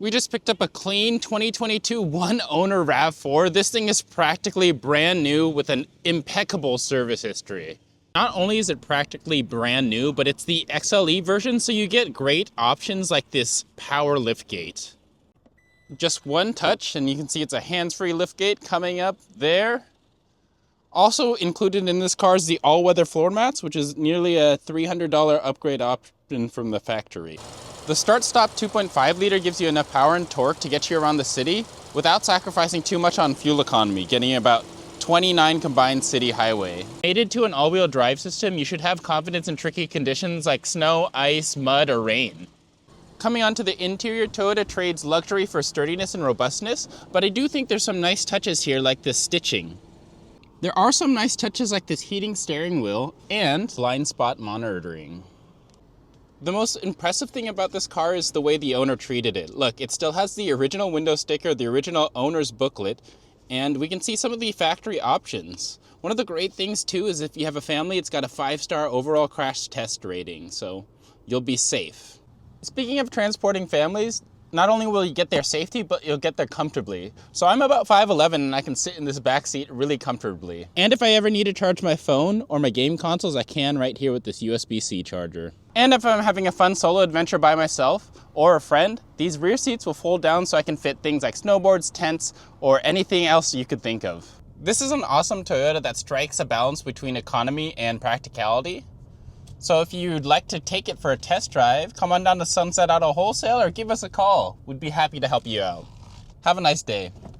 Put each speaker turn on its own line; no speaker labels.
We just picked up a clean 2022 one-owner RAV4. This thing is practically brand new with an impeccable service history. Not only is it practically brand new, but it's the XLE version, so you get great options like this power liftgate. Just one touch, and you can see it's a hands-free liftgate coming up there. Also included in this car is the all-weather floor mats, which is nearly a $300 upgrade option from the factory. The start-stop 2.5 liter gives you enough power and torque to get you around the city without sacrificing too much on fuel economy, getting about 29 combined city highway. Mated to an all-wheel drive system, you should have confidence in tricky conditions like snow, ice, mud, or rain. Coming on to the interior, Toyota trades luxury for sturdiness and robustness, but I do think there's some nice touches here like this stitching. There are some nice touches like this heating steering wheel and blind spot monitoring. The most impressive thing about this car is the way the owner treated it. Look, it still has the original window sticker, the original owner's booklet, and we can see some of the factory options. One of the great things too is if you have a family, it's got a 5-star overall crash test rating, so you'll be safe. Speaking of transporting families, not only will you get there safety, but you'll get there comfortably. So I'm about 5'11" and I can sit in this back seat really comfortably. And if I ever need to charge my phone or my game consoles, I can right here with this USB-C charger. And if I'm having a fun solo adventure by myself or a friend, these rear seats will fold down so I can fit things like snowboards, tents, or anything else you could think of. This is an awesome Toyota that strikes a balance between economy and practicality. So if you'd like to take it for a test drive, come on down to Sunset Auto Wholesale or give us a call. We'd be happy to help you out. Have a nice day.